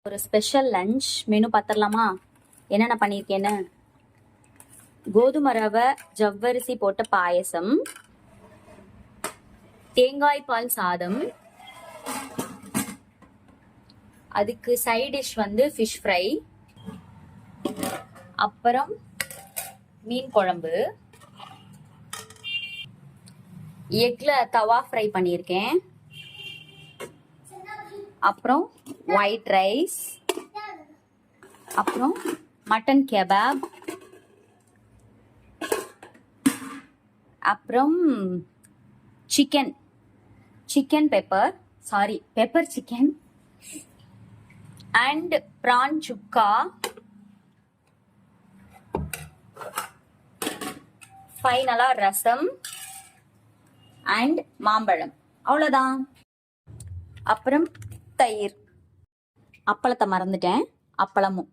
ஒரு special lunch menu பார்த்துடலாமா? என்னென்ன பண்ணியிருக்கேன்னு. கோதுமை ரவை ஜவ்வரிசி போட்ட பாயசம், தேங்காய் பால் சாதம், அதுக்கு சைட் டிஷ் வந்து ஃபிஷ் ஃப்ரை, அப்புறம் மீன் குழம்பு, எக்ல தவா ஃப்ரை பண்ணியிருக்கேன், அப்புறம் ஒயிட் ரைஸ், அப்புறம் மட்டன் கெபாப், அப்புறம் சிக்கன் பெப்பர் சிக்கன் அண்ட் பிரான் சுக்கா, ஃபைனலா ரசம் அண்ட் மாம்பழம். அவ்வளோதான். அப்புறம் தயிர். அப்பளத்தை மறந்துட்டேன், அப்பளமும்.